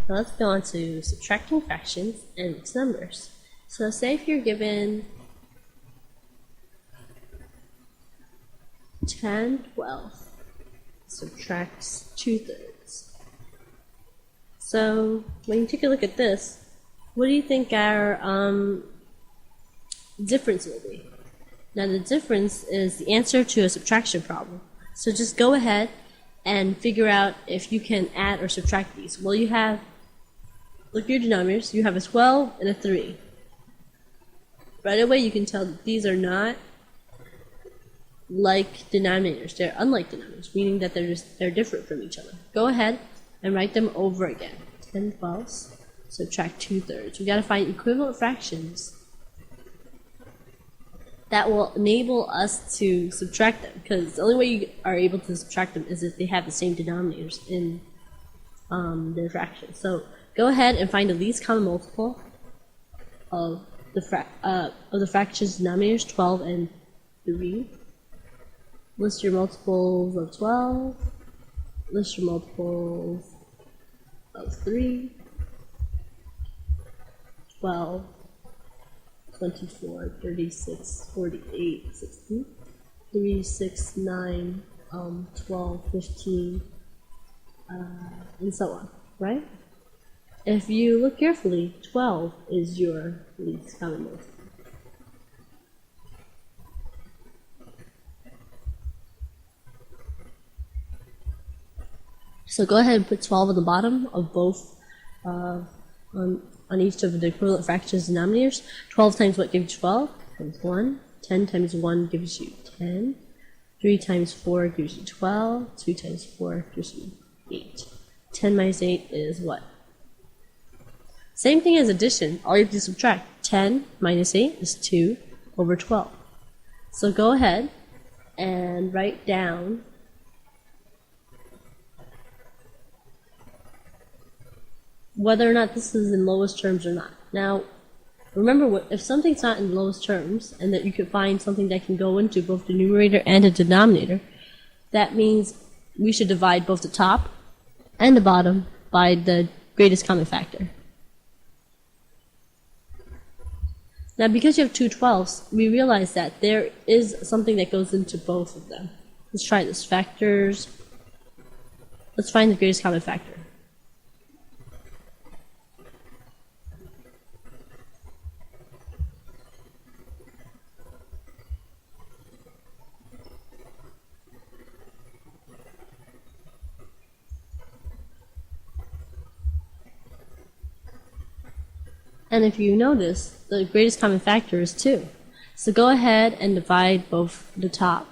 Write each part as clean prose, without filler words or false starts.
Now let's go on to subtracting fractions and mixed numbers. So say if you're given 10/12 subtracts 2/3. So when you take a look at this, what do you think our difference will be? Now the difference is the answer to a subtraction problem. So just go ahead and figure out if you can add or subtract these. Well, you have, look at your denominators, you have a 12 and a 3. Right away you can tell that these are not like denominators. They're unlike denominators, meaning that they're different from each other. Go ahead and write them over again. 10/12 subtract 2/3. We got to find equivalent fractions that will enable us to subtract them, because the only way you are able to subtract them is if they have the same denominators in their fractions. So go ahead and find the least common multiple of the fractions denominators 12 and 3. List your multiples of 12. List your multiples of 3. 12. 24, 36, 48, 60, 3, 6, 9, 12, 15, and so on, right? If you look carefully, 12 is your least common multiple. So go ahead and put 12 at the bottom of both on each of the equivalent fractions denominators. 12 times what gives you 12? Times 1. 10 times 1 gives you 10. 3 times 4 gives you 12. 2 times 4 gives you 8. 10 minus 8 is what? Same thing as addition. All you have to subtract. 10 minus 8 is 2 over 12. So go ahead and write down whether or not this is in lowest terms or not. Now, remember, if something's not in lowest terms, and that you could find something that can go into both the numerator and the denominator, that means we should divide both the top and the bottom by the greatest common factor. Now, because you have two 12s, we realize that there is something that goes into both of them. Let's try this. Factors. Let's find the greatest common factor. And if you notice, the greatest common factor is 2. So go ahead and divide both the top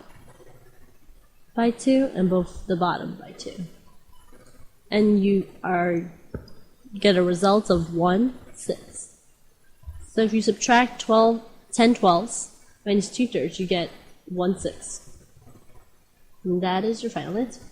by 2 and both the bottom by 2. And you get a result of 1, 6. So if you subtract 10 12ths minus 2/3, you get 1/6. And that is your final answer.